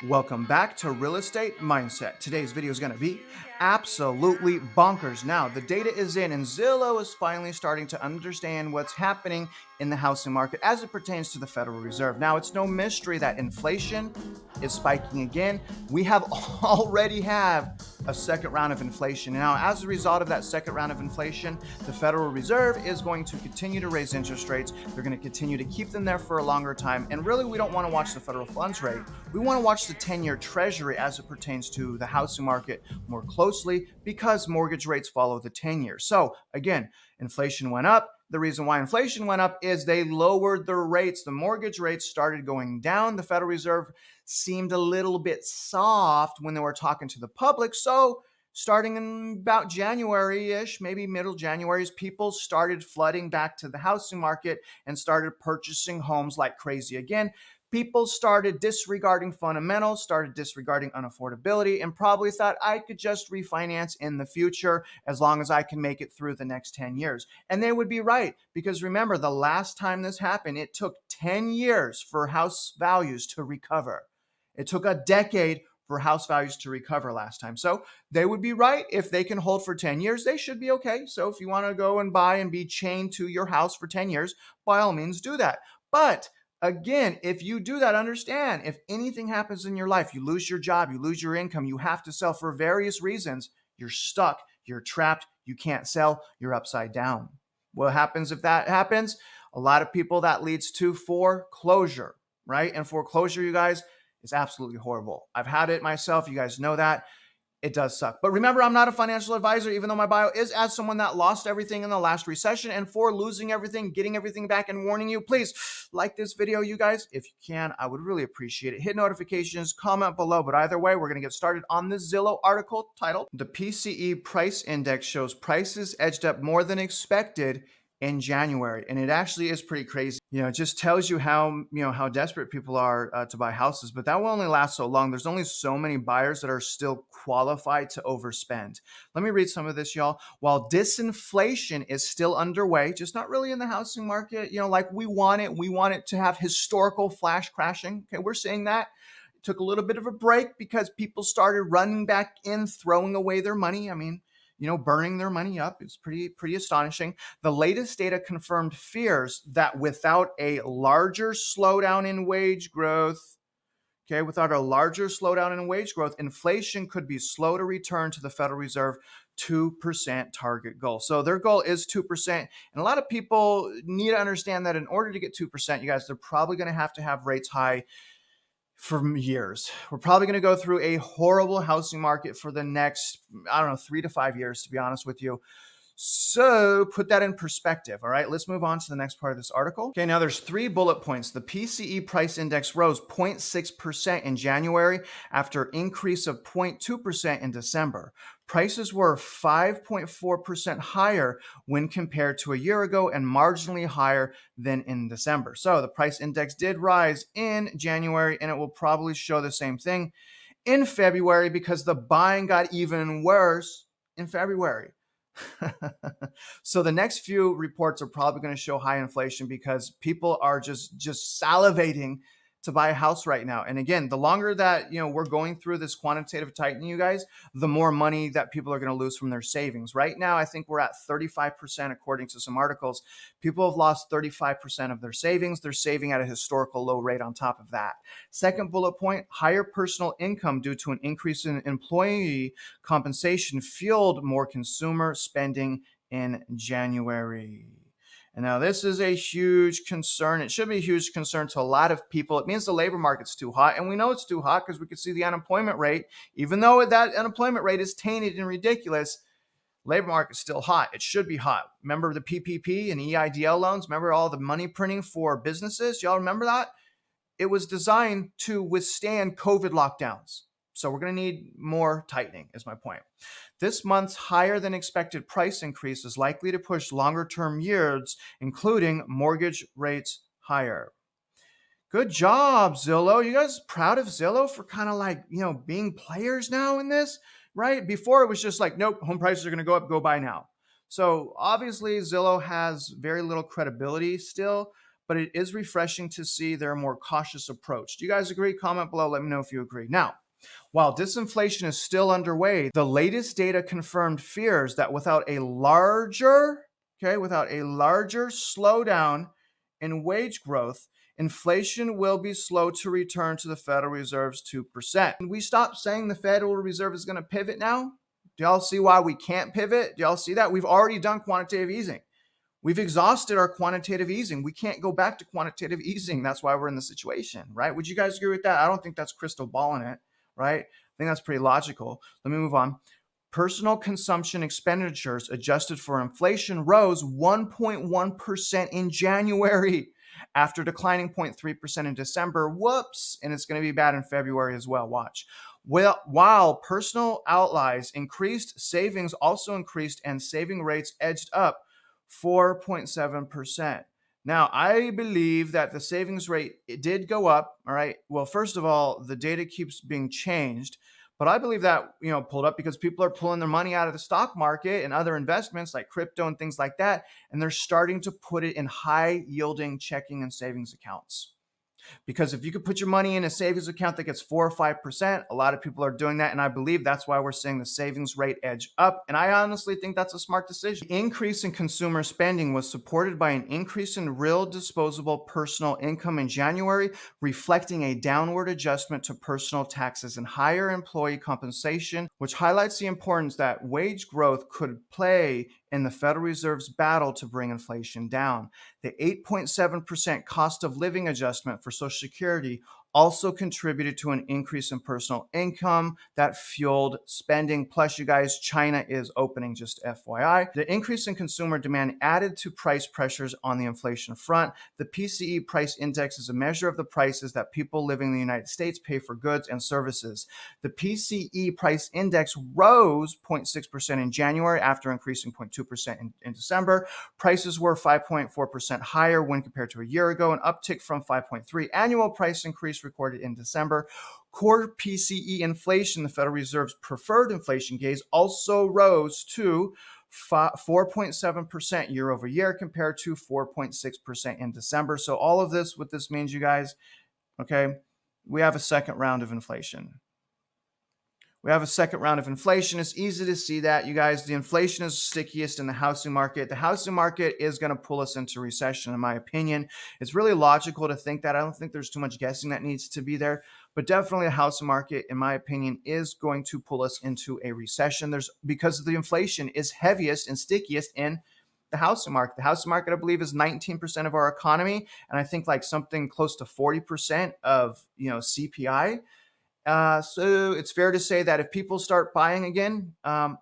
Welcome back to Real Estate Mindset. Today's video is going to be absolutely bonkers. Now, the data is in and Zillow is finally starting to understand what's happening in the housing market as it pertains to the Federal Reserve. Now, it's no mystery that inflation is spiking again. We have already have a second round of inflation. Now, as a result of that second round of inflation, the Federal Reserve is going to continue to raise interest rates. They're going to continue to keep them there for a longer time. And really, we don't want to watch the federal funds rate. We want to watch the 10-year Treasury as it pertains to the housing market more closely because mortgage rates follow the 10-year. So again, inflation went up. The reason why inflation went up is they lowered the rates. The mortgage rates started going down. The Federal Reserve seemed a little bit soft when they were talking to the public. So starting in about January-ish, maybe middle January, people started flooding back to the housing market and started purchasing homes like crazy again. People started disregarding fundamentals, started disregarding unaffordability, and probably thought I could just refinance in the future as long as I can make it through the next 10 years. And they would be right, because remember, the last time this happened, it took 10 years for house values to recover. It took a decade for house values to recover last time. So they would be right. If they can hold for 10 years, they should be okay. So if you want to go and buy and be chained to your house for 10 years, by all means do that. But again, if you do that, understand, if anything happens in your life, you lose your job, you lose your income, you have to sell for various reasons, you're stuck, you're trapped, you can't sell, you're upside down. What happens if that happens? A lot of people, that leads to foreclosure, right? And foreclosure, you guys, is absolutely horrible. I've had it myself. You guys know that. It does suck. But remember, I'm not a financial advisor, even though my bio is as someone that lost everything in the last recession. And for losing everything, getting everything back, and warning you, please like this video, you guys. If you can, I would really appreciate it. Hit notifications, comment below. But either way, we're going to get started on this Zillow article titled, "The PCE Price Index Shows Prices Edged Up More Than Expected in January." And it actually is pretty crazy. It just tells you how desperate people are to buy houses, but that will only last so long. There's only so many buyers that are still qualified to overspend. Let me read some of this, y'all. While disinflation is still underway, just not really in the housing market, like we want it to have historical flash crashing. Okay, we're seeing that. It took a little bit of a break because people started running back in, throwing away their money. Burning their money up. It's pretty astonishing. The latest data confirmed fears that without a larger slowdown in wage growth, inflation could be slow to return to the Federal Reserve 2% target goal. So their goal is 2%. And a lot of people need to understand that in order to get 2%, you guys, they're probably going to have rates high for years. We're probably going to go through a horrible housing market for the next, 3 to 5 years, to be honest with you. So put that in perspective. All right, let's move on to the next part of this article. Okay, now there's 3 bullet points. The PCE price index rose 0.6% in January after increase of 0.2% in December. Prices were 5.4% higher when compared to a year ago and marginally higher than in December. So the price index did rise in January, and it will probably show the same thing in February because the buying got even worse in February. So the next few reports are probably going to show high inflation because people are just salivating to buy a house right now. And again, the longer that we're going through this quantitative tightening, you guys, the more money that people are going to lose from their savings. Right now, I think we're at 35%, according to some articles. People have lost 35% of their savings. They're saving at a historical low rate on top of that. Second bullet point, higher personal income due to an increase in employee compensation fueled more consumer spending in January. And now this is a huge concern. It should be a huge concern to a lot of people. It means the labor market's too hot. And we know it's too hot because we can see the unemployment rate. Even though that unemployment rate is tainted and ridiculous, labor market's still hot. It should be hot. Remember the PPP and EIDL loans? Remember all the money printing for businesses? Y'all remember that? It was designed to withstand COVID lockdowns. So we're going to need more tightening, is my point. This month's higher than expected price increase is likely to push longer term yields, including mortgage rates, higher. Good job, Zillow. You guys proud of Zillow for kind of being players now in this, right? Before it was just like, nope, home prices are going to go up, go buy now. So obviously Zillow has very little credibility still, but it is refreshing to see their more cautious approach. Do you guys agree? Comment below. Let me know if you agree. Now, while disinflation is still underway, the latest data confirmed fears that without a larger slowdown in wage growth, inflation will be slow to return to the Federal Reserve's 2%. Can we stop saying the Federal Reserve is going to pivot now? Do y'all see why we can't pivot? Do y'all see that? We've already done quantitative easing. We've exhausted our quantitative easing. We can't go back to quantitative easing. That's why we're in the situation, right? Would you guys agree with that? I don't think that's crystal balling it, right? I think that's pretty logical. Let me move on. Personal consumption expenditures adjusted for inflation rose 1.1% in January after declining 0.3% in December. Whoops. And it's going to be bad in February as well. Watch. Well, while personal outlays increased, savings also increased and saving rates edged up 4.7%. Now, I believe that the savings rate, it did go up, all right? Well, first of all, the data keeps being changed, but I believe that, pulled up because people are pulling their money out of the stock market and other investments like crypto and things like that, and they're starting to put it in high-yielding checking and savings accounts. Because if you could put your money in a savings account that gets 4 or 5%, a lot of people are doing that. And I believe that's why we're seeing the savings rate edge up. And I honestly think that's a smart decision. The increase in consumer spending was supported by an increase in real disposable personal income in January, reflecting a downward adjustment to personal taxes and higher employee compensation, which highlights the importance that wage growth could play in the Federal Reserve's battle to bring inflation down. The 8.7% cost of living adjustment for Social Security also contributed to an increase in personal income that fueled spending. Plus, you guys, China is opening, just FYI. The increase in consumer demand added to price pressures on the inflation front. The PCE Price Index is a measure of the prices that people living in the United States pay for goods and services. The PCE Price Index rose 0.6% in January after increasing 0.2% in December. Prices were 5.4% higher when compared to a year ago, an uptick from 5.3% annual price increase recorded in December. Core PCE inflation, the Federal Reserve's preferred inflation gauge, also rose to 4.7% year over year compared to 4.6% in December. So all of this, what this means, you guys, okay, we have a second round of inflation. We have a second round of inflation. It's easy to see that, you guys. The inflation is stickiest in the housing market. The housing market is going to pull us into recession, in my opinion. It's really logical to think that. I don't think there's too much guessing that needs to be there. But definitely the housing market, in my opinion, is going to pull us into a recession. Because the inflation is heaviest and stickiest in the housing market. The housing market, I believe, is 19% of our economy. And I think like something close to 40% of, CPI. So it's fair to say that if people start buying again,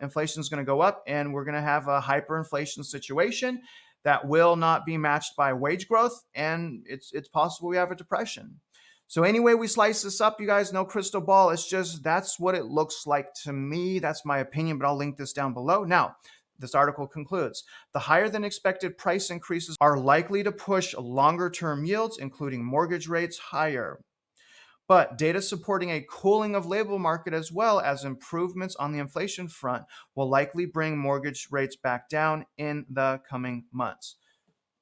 inflation is going to go up and we're going to have a hyperinflation situation that will not be matched by wage growth. And it's possible we have a depression. So anyway, we slice this up, you guys, no crystal ball. It's just, that's what it looks like to me. That's my opinion, but I'll link this down below. Now, this article concludes, the higher than expected price increases are likely to push longer term yields, including mortgage rates, higher. But data supporting a cooling of labor market as well as improvements on the inflation front will likely bring mortgage rates back down in the coming months.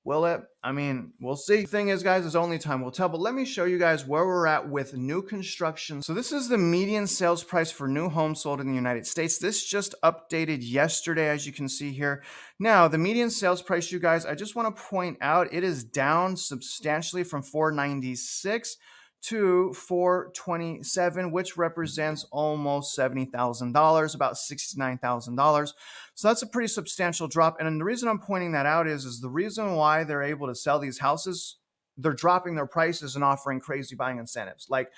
Will it? I mean, we'll see. The thing is, guys, is only time will tell. But let me show you guys where we're at with new construction. So this is the median sales price for new homes sold in the United States. This just updated yesterday, as you can see here. Now, the median sales price, you guys, I just want to point out, it is down substantially from $496 to $427, which represents almost $70,000, about $69,000. So that's a pretty substantial drop. And the reason I'm pointing that out is the reason why they're able to sell these houses, they're dropping their prices and offering crazy buying incentives, like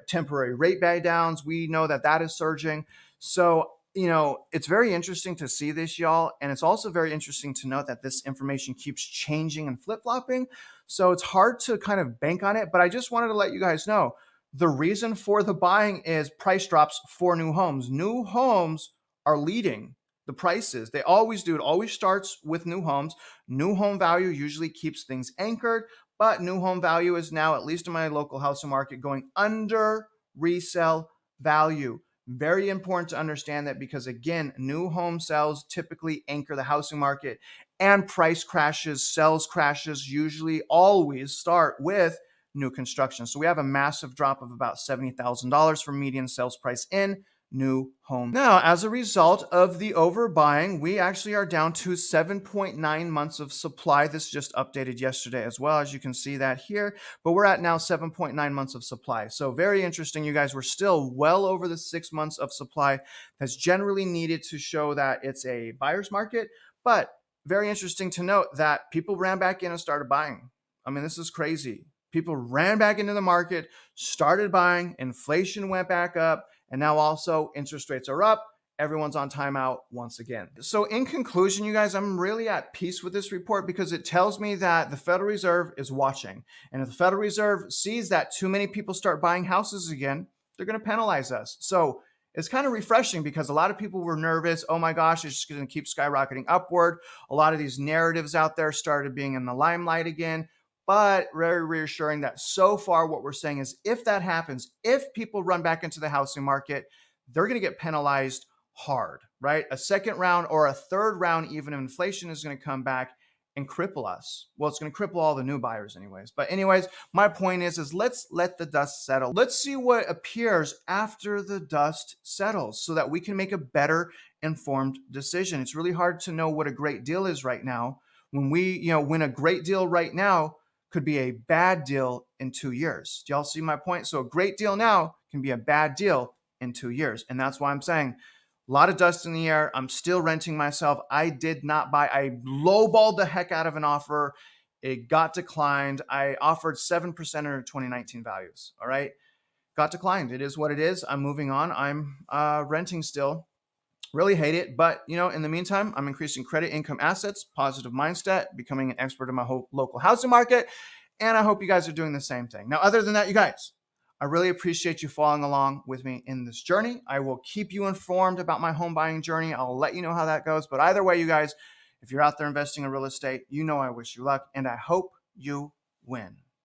temporary rate buy downs. We know that is surging. So, it's very interesting to see this, y'all. And it's also very interesting to note that this information keeps changing and flip-flopping. So it's hard to kind of bank on it. But I just wanted to let you guys know the reason for the buying is price drops for new homes. New homes are leading the prices. They always do. It always starts with new homes. New home value usually keeps things anchored. But new home value is now, at least in my local housing market, going under resale value. Very important to understand that because, again, new home sales typically anchor the housing market, and price crashes, sales crashes usually always start with new construction. So we have a massive drop of about $70,000 for median sales price in new home. Now, as a result of the overbuying, we actually are down to 7.9 months of supply. This just updated yesterday as well, as you can see that here, but we're at now 7.9 months of supply. So very interesting, you guys. We're still well over the 6 months of supply that's generally needed to show that it's a buyer's market. But very interesting to note that people ran back in and started buying. I mean, this is crazy. People ran back into the market, started buying, inflation went back up, and now also interest rates are up. Everyone's on timeout once again. So in conclusion, you guys, I'm really at peace with this report because it tells me that the Federal Reserve is watching. And if the Federal Reserve sees that too many people start buying houses again, they're going to penalize us. So it's kind of refreshing because a lot of people were nervous. Oh my gosh, it's just going to keep skyrocketing upward. A lot of these narratives out there started being in the limelight again. But very reassuring that so far what we're saying is if that happens, if people run back into the housing market, they're going to get penalized hard, right? A second round or a third round, even inflation is going to come back and cripple us. Well, it's going to cripple all the new buyers anyways. But anyways, my point is let's let the dust settle. Let's see what appears after the dust settles so that we can make a better informed decision. It's really hard to know what a great deal is right now when a great deal right now could be a bad deal in 2 years. Do y'all see my point? So a great deal now can be a bad deal in 2 years. And that's why I'm saying a lot of dust in the air. I'm still renting myself. I did not buy. I lowballed the heck out of an offer. It got declined. I offered 7% under 2019 values. All right. Got declined. It is what it is. I'm moving on. I'm renting still. Really hate it. But, in the meantime, I'm increasing credit, income, assets, positive mindset, becoming an expert in my whole local housing market. And I hope you guys are doing the same thing. Now, other than that, you guys, I really appreciate you following along with me in this journey. I will keep you informed about my home buying journey. I'll let you know how that goes. But either way, you guys, if you're out there investing in real estate, I wish you luck and I hope you win.